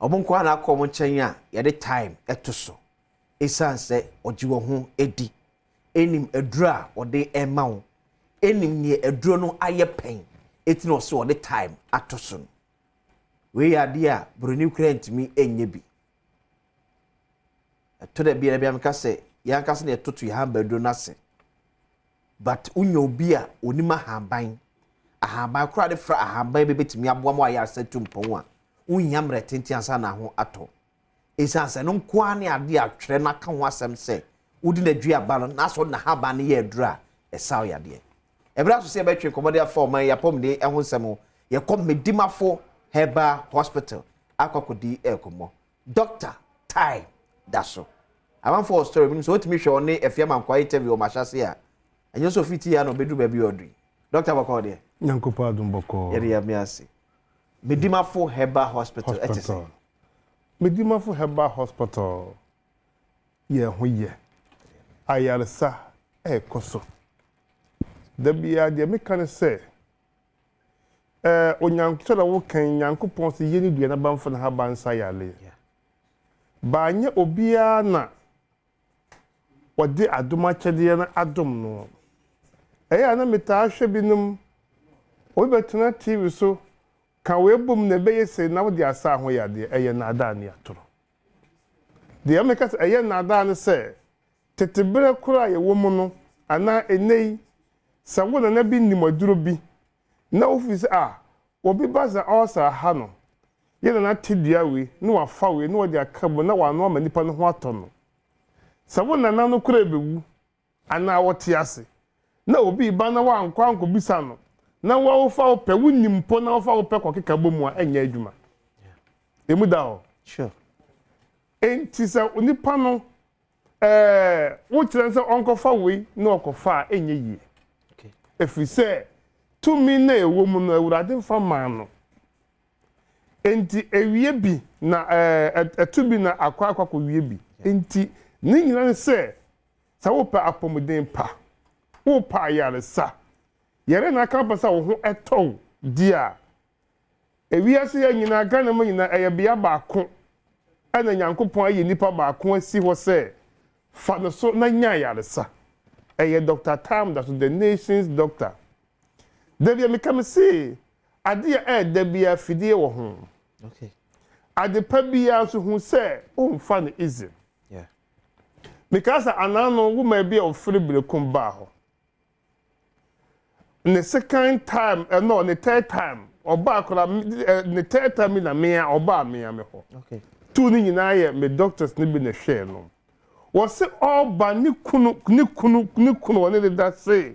Obonko na akọ mo nchen a ye de time eto so esan se ojiwo ho edi enim edura ode ema wo enim ne eduro no aye pen etino so ode time ato so we ya dia broni kurant mi enye bi to da bia bia meka se ya nka se ne toto ya hamba eduro na se but unyo obi a onima haban ahaban kura de fra ahaban be betimi aboa mo ya setum pon a unyamre tenti ansa na ho ato esanse no nkoa ne ade atwere na ka ho asem se udi na dua ba no na so na haba ne ye adura esaw ya de ebra so se betwe komode afọ ya pom de ehun sem ye kom Medimafo Herbal Hospital akokodi ekomo doctor time daso aban for story mi so otimi hwe one efiam ankwa interview o machase a enyo so fiti ya no bedu ba bi odri doctor bakode nyankopa Adom boko yeri ya miase Medimafo Herbal Hospital etese Medimafo Herbal Hospital ye hoye ayaresa ekoso da bia de meka ne se onyanko da wo kan nyankopon se yeni dua na bamfo na haba nsa yale ba nya obia na wode adoma chede na adom no eya na meta ahwe binum obetuna TV so ka we bom na be yese na wode asa ho yade eye na ada ne atoro de ameka eye na ada ne se tetebere kura ye wo mu no ana enei sawo na bi nimaduro bi na office obi baza osa ha no ye na tidua we na wafa we na wode akabo na wa no ma nipa no ho atono sawo na no kura bewu ana wote ase na obi ba na wa anko bisa no na wa ofa ope wunimpo na ofa ope kokeka bomu a enya adwuma emu da ho sure enti sa onipa no wo kire se onkofa we na okofa enye yie okay efi se to mi na ewo mu no awurade mfa man no enti ewie bi na etu bi na akwa ko wie bi enti ni nyina se sa wo pa apomuden pa wo pa yare sa yare na ka pasa wo ho eto dia ewiase ya nyina gana mo nyina eyebia baako ana nyankopon ayi nipa baako asi ho se fa no so na nya yare sa eye Dr. Tam that the nation's doctor Debia me come see ade debia fidie wo ho okay ade pa bia so hu se o mfa no easy yeah because anano wo ma bia ofre birekum ba ho the second time no the third time oba akora the third time na me oba me ho okay tu ni nyina ye me doctors ni bi na hwe no wo se oba ni kunu woni da say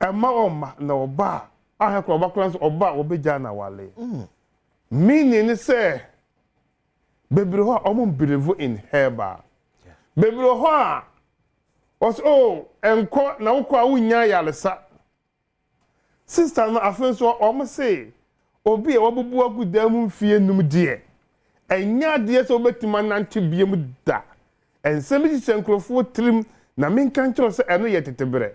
Oma na oba aha ko oba kran so oba obeja na wale meaning ni say bebre ho omo believe in herbal bebre ho a was enko na wo kwa wunya yalesa sister na afen so omo say obi e wobubu agudam mfie num de enya de so betima nante biem da ensem ji senkrofo trim na menkan kiro se eno ye tetebre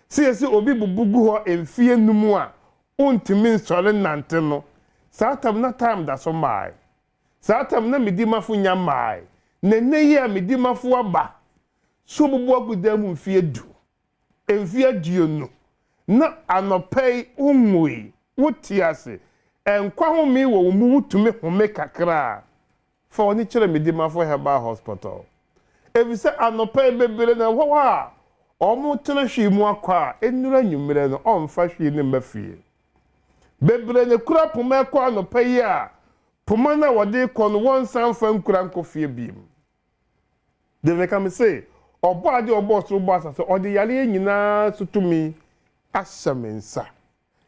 si obi bubugu ho emfie num a ontimi nsore nante no satam na time da so mai satam na Medimafo nya mai na neyi a Medimafo aba so bubu agudam mfie du emfie dionu na anopei umui wotiase enkwa ho mi wo mu wutumi home kakra fa oni kire Medimafo Herbal Hospital ebise anopei bebere na wo a omo tena hwi mu akwa enura nwumere no omfa hwi ne mafie bebere ne kura poma kwa anopei a poma na wode kɔ no wonsan fa nkura nkofie biem de me kam say obo ade obo so bo asase ode yale nyina sutumi asamensa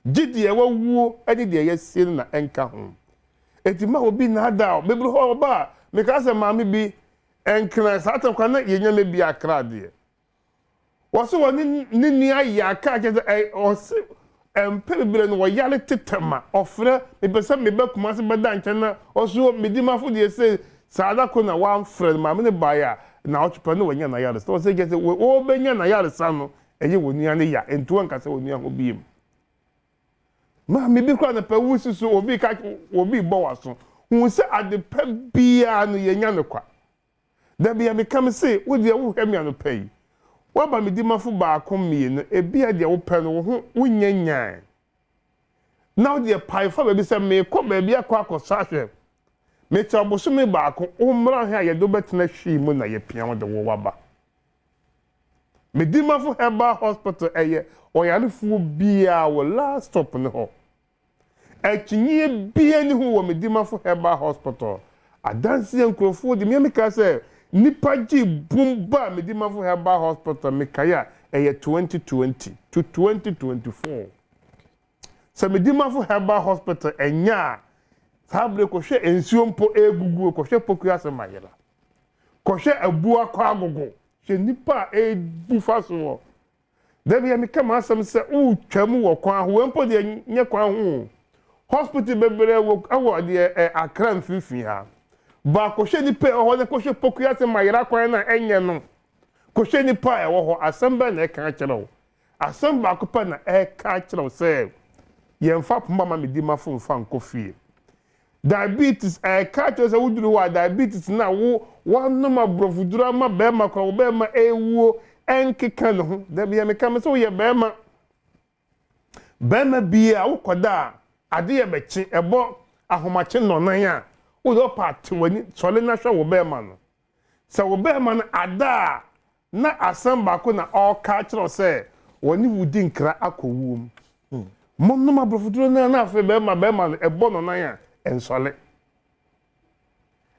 gidi e wawuo ade de yasie na enka ho etima obi na ada bebere ho oba me ka se maame bi enkra satan kwa na yenya me bi akra de woso woni ni ayi aka je osi bebere no yale tetema ofre me pese me be kuma se beda nkyana oso Medimafo de se saada ko na one friend maame ne baya na otupa no wanya na yale so say get o benya na yale sa no eye woni ane ya entu anka se woni ho biem ma me bi kwa na pa wusu so obi ka obi bo waso hu se ade pa bia no yenya ne kwa da bia me kam se wo de wo hwɛ me ano pa yi wo ba Medimafo ba akommie no ebia de wo pɛ no wo nyanyan now the paifa baby say me ko ba bia kwa akosahwe me chaboso me ba ako umra ha ye do betena hwi mu na ye pia wo de wo waba Medimafo Herbal Hospital eye oyarefo bia wo last stop ne ho akinye bia ni ho wo Medimafo Herbal Hospital adanse nkrofo de me ka say nipa ji bumba Medimafo Herbal Hospital me kaya eye 2020 to 2024 so Medimafo Herbal Hospital enya sabre ko hwe ensuo mpo egugu ko hwe poku asemayela ko hwe abu akọ agogo hwe nipa ebufa so da bia me kama asem se u twam wo kwan ho mpo de nye kwan ho hospital bebere wo awo de Accra mfimfin ha ba ko hwe nipa ho ne ko hwe poku asemayela kwan na enye no ko hwe nipa wo ho asem na e kan kyerɛw asem ba ko pa na e ka kyerɛw se yemfa poma Medimafo mfa nkofie diabetes ka to say wuduru wa diabetes na wo wanoma brofudura ma be ma kwa be ma ewuo enkeka no ho da bia me ka me so ye be ma bia wo koda ade ye bechi ebo ahomache nonan a wo do part wani sole na hwe wo be ma no se wo be ma no ada na asem ba ko na all ka kiro say woni wudi nkra akowuom monoma brofudura na afa be ma no ebo nonan a ensole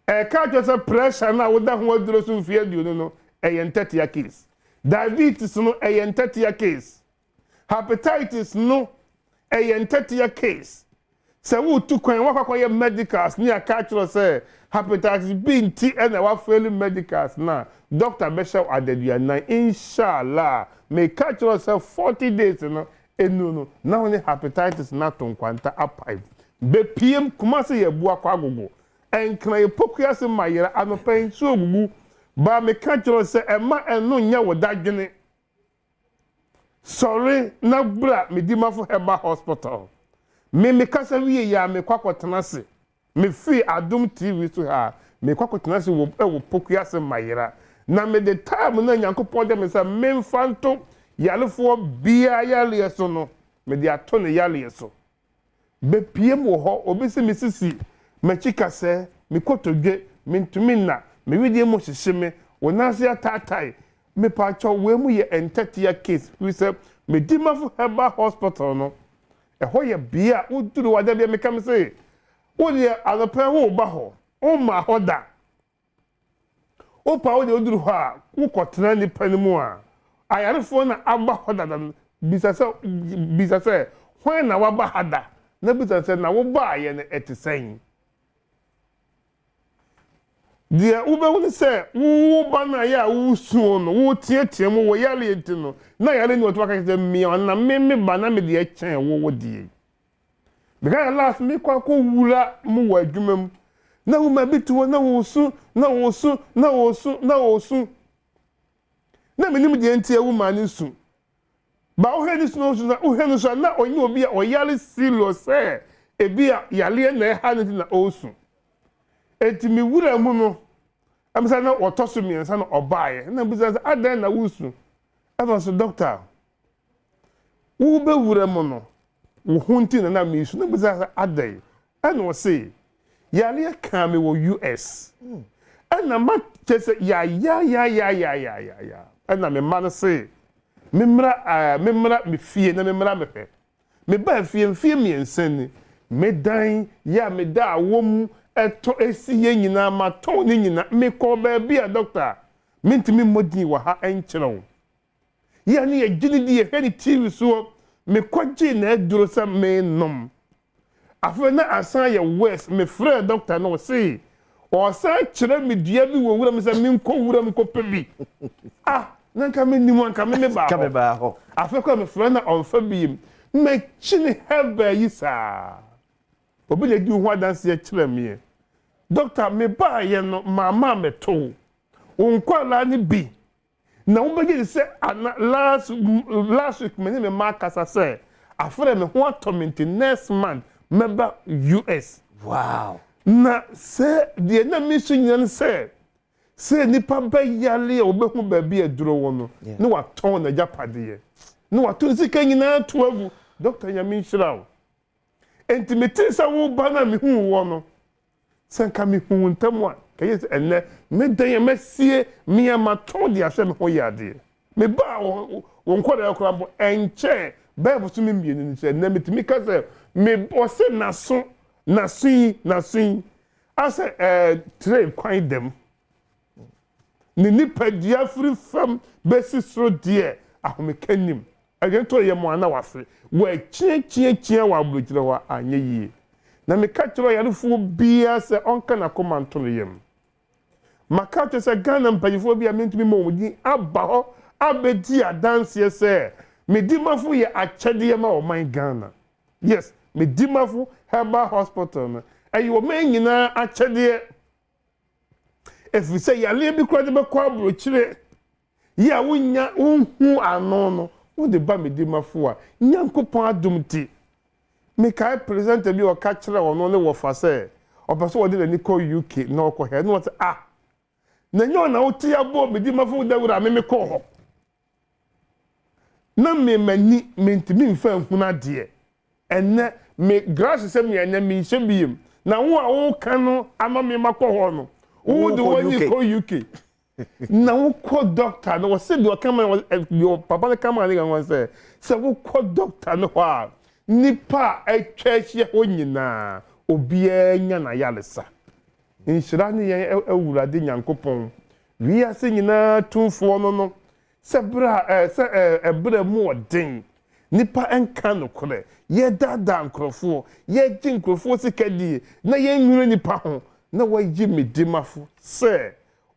ka to say pressure na wo da ho aduro so fie aduo no yen30 ya case diabetes no yen30 ya case hepatitis no yen30 ya case se wo tu kwan wakwakoye medicals ni aka kiro say hepatitis B nti na wa fail medicals na doctor be show adadua na inshallah me ka kiro say 40 days no enu na only hepatitis na tonkwanta apai be pm kuma se ye bua kwa agogo enkran ye pokua se mayera anopan so ogugu ba me ka kiro se ema eno nya wodadwene sorry na bra Medimafo Herbal Hospital me ka se wiye ya me kwakotena se me fi Adom TV so ha me kwakotena se wo pokua se mayera na me the time na Nyankopon de me se me mfanto yalefo bia yale so no me de ato ne yale so be piem wo ho obisi misisi me chika se me kotodwe me ntumi na me widie mo hyehyeme wonase atatai me pa cho we mu ye entatia case we say Medimafo Herbal Hospital no e ho ye bia uduru wada bia me kam se wo de anopa ho ba ho o ma hoda o pa wo de uduru ho a wo kotena ni panimu a ayarefo na aba hoda dan bisa se hwan na waba hada na bisa se na wo ba ye ne etisen dia ube woni se wo ba na ya wo suo no wo tietie mu wo yale enti no na yale ni oto aka se mi na me ba na me de echen wo die because last me kwa ko wura mu wa adwumam na wo ma bitu na wo su na menim de enti ewu ma ni su ba o he ni su na o he no so na onye obi a o yale silo se ebia yale na e ha ni na o su eti mi wura mu no amsa na otoso mi ensa na obaaye na bisa adan na wusu ava so doctor wo be wura mu no wo hunti na mi su na bisa adan ana o say yale ka me wo US ana ma chese ya ana me man say memra me fie na memra me pe me ba fie mi ensani me dan ya me da awom eto esi ye nyina ma ton ni nyina me ko ba bia doctor mentimi modin wa ha enkyerɛw ya ne ye gini di ye hwɛ ni TV so me kwaji na aduro sa me nom afa na asan ye west me frɛ doctor no say o sa kyerɛ me dua bi wo wura me sa me nko wura me ko pe bi na nka me ni mo nka me ba ho afa ko me frɛ na onfa bi me chini herbal yi sa obi le di ho adanse e kyerɛ me doctor me ba ye no mama me to unkwala ni bi na wo begi se last week me ma kasa se afre me ho atoment next month member US. Wow. Na se de na mi so nyan se nipa ba yale obehu ba bi aduro wo no ne waton na japade ne waton sika nyina to agu Dr. Nyamin Shiraw enti sa wo ba na mi hu wo no sanka mi hu ntam a kaye enne me dan mesie mi amaton de ahwe me ho yade me ba wo nkoda yakora bo enche ba bu so mi mienu ni se na metimi ka se me o se na swing asa tray kwan dem ni nipa dia free fam besi sro die ahomekanim again to ye mo ana wafe wa chie wa blokire wa anye yie na me ka kiro yarefo bia se onka na komanto no yem maka to se Ghana mpanyifo bia mentumi mo mudi aba ho abedi adanse se Medimafo ye achede ma o man Ghana. Yes, Medimafo Herbal Hospital no ayo man nyina achede if we say ya le bi kwa de be kwa brochire ya wonya unhu ano no wo de ba Medimafo a nyankopon adom ti me kai present bi o ka kire ono ne wo fa se obaso wo de ni ko UK na okọ he no what na nyo na wo ti abo Medimafo da wura me ko ho na me mani mentimi mfa huna de enne me grass se me enya me hye biem na wo a wo ka no ama me makọ ho no wo de woni ko UK na wo ko doctor no se de o kama your papa the kama ni gan se wo ko doctor no ha nipa atwahye ho nyina obi anya na yalesa inshira ni ye awurade nyankopon wi ase nyina tumfo no sebra ebra mu odin nipa enka no kore ye dada nkrofo ye ji nkrofo sikadi na ye nwure nipa ho na waji Medimafo se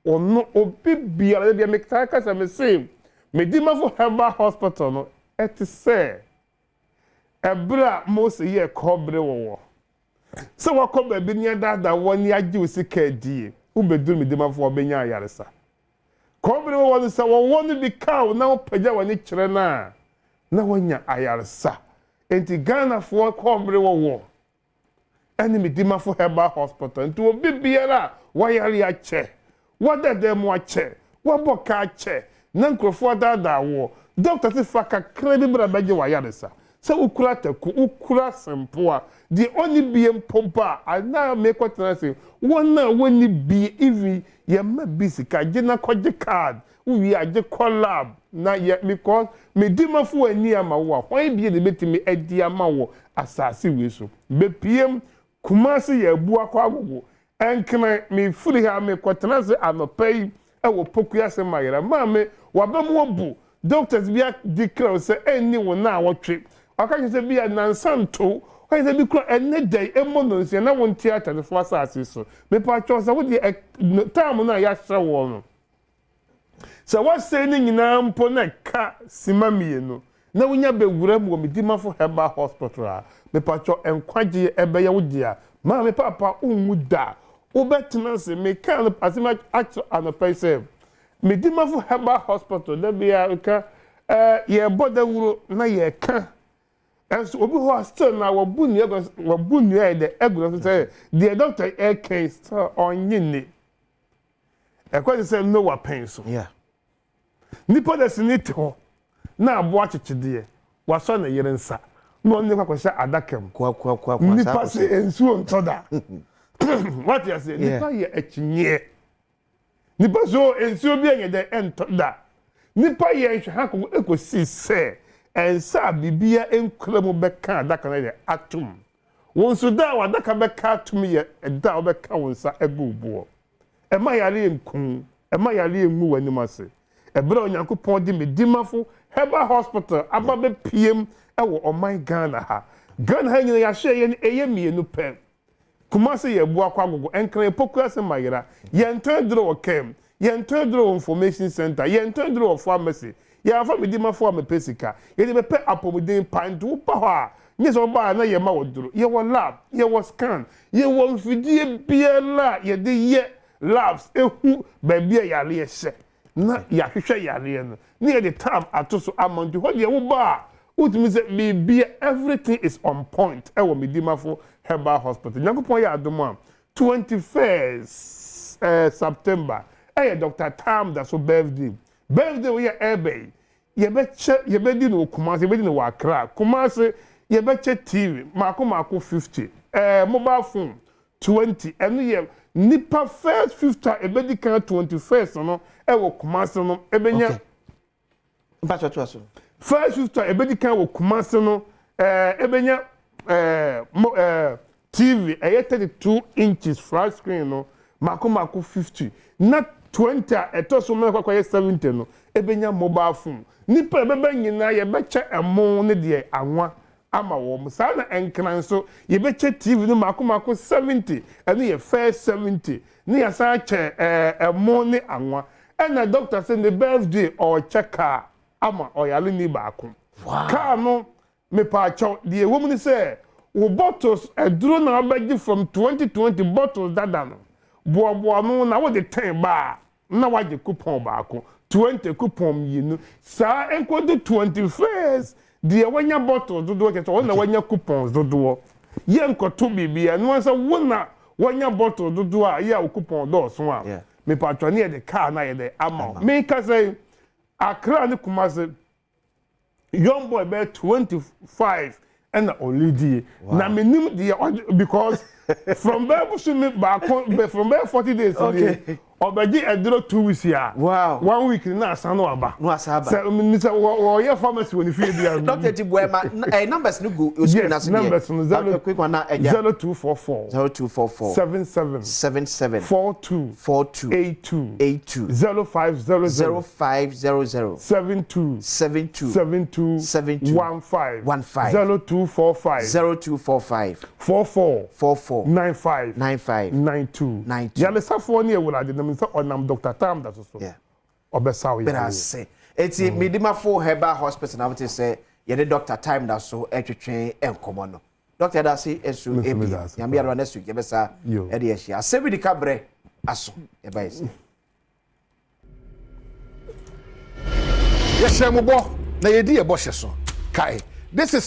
ono obi bia bia mekta ka se me se Medimafo Herbal Hospital no et se ebra mo se ye kobre wo se wakoba bi ni dada woni agi usikadi ubedu Medimafo obenya ayaresa kobre wo se wo bi kaw na opagya woni kire na wonya ayaresa enti Ghana fo kobre wo eni Medimafo Herbal Hospital enti obi biara wayari ache wadade mo ache waboka ache na nkrofo dada wo doctor se faka kredi bra baje wayaresa se ukura taku ukura sempoa the only biem pompa ana me kwatena se wona woni bi even ye ma bisika je na koje card uwi aje collab na ye because Medimafo ani ama wo hwan bi de betimi adi ama wo asase we so be piem kumasi ye bu akwa agogo enkena me furi ha me kwatena se anopai e wo pokuya se mayera ma me wabam obu doctors bia declare se eni wo na wotwe aka se bia nansanto why they be ene day emononsia na won theater the for asase so me pa cho se wo de time na ya hye wo no so what say ni nyina mpo na ka simamie no na wonya bewura mu Medimafo Herbal Hospital me pa cho enkwaje ebe ya wodia ma me papa unwu da obetena se me kan asima actual anopese Medimafo Herbal Hospital da bia ka ye bodawuro na ye ka enso obi ho still na wabunu e de eguro say the doctor case onyini ekwa say no wa pain so yeah nipa da sinite ho na abo achechede waso na yere nsa no ne kwakwa adakam kwa nipa se ensuo ntoda what you say nipa ye echinye nipa so ensuo bi enye de entoda nipa ye nhwe ha ko ekosi se ensa bibia enkramo beka adaka na de atum won so da wadaka beka atum ye da obeka wonsa egubo ema yare nkun ema yare enwu wanimase ebra onyankopon di Medimafo Herbal Hospital ababe piem ewo oman Ghana ha nyina ya hye ye eye mienu pem kumase ye bu akwa agogo enkran epoku ase mayera ye ntodro okem ye ntodro information center ye ntodro pharmacy ye afa Medimafo amepesika ye de bepe apomuden pandu pa ho a nyeso ba na ye ma wodro ye wo lab ye wo scan ye wo mfidie biela ye de ye labs ehu ba bia yare ye hye na ya hwehwe yare no na ye de tab atoso amantu ho de wo ba Utimi say be everything is on point. E wo Medimafo Herbal Hospital. Nyankopon ya Adom 21st September. Dr. Tam that's so birthday. Birthday we ebe. Ye be di no Kumasi, ye be di no Accra. Kumasi ye be TV. Mako 50. Mobile phone 20. Enu ye nipa first 50 ebe di kan 21st no wo Kumasi no ebe nya. First 50 ebe di kan wo Kumasi no ebe nya TV 32 inches flat screen no mako 50. Not 20 etoso me kwa 70 no ebenya mobile phone nipa ebebe nyina ye beche emo ne de anwa ama wo sa na enkran so ye beche TV no mako 70 ene ye first 70 ne ya sa che emo ne anwa ena doctor say the birthday or checker ama oyale ni baako ka no me pa chaw de wo mu ni say wo bottles eduro na obeji from 2020 bottles dada no boa no na wo de 10 ba na waje coupon baako 20 coupon yinu sa enko de 21st de wanya bottle dodo ke so na wanya coupons dodo ye enko to bibia no say wona wanya bottle dodo a ya coupon do so a me patro na de car na ye de ama me ka say Accra ni Kumasi young boy be 25 and only na minim because from there back from there 40 days okay obeji edro 2 weeks here wow 1 week na asano aba no asaba so minister wo ye pharmacy woni fie dia Dr. Tibuema numbers no go osu na so numbers no quick one na 0244 77 42 82 0500 72 15 0245 44 95 92 yale safo ni e wula de nam se onam Dr. Tam that so obesawo ya but I say eti Medimafo Herbal Hospital na wote say ye de Dr. Time that so etwetwen enkomo no Dr. da say esu ebi yambi aro na su ye besa e de ehia sebi di kabre aso e ba ese ye shemu bo na ye di e bo hye so kai this is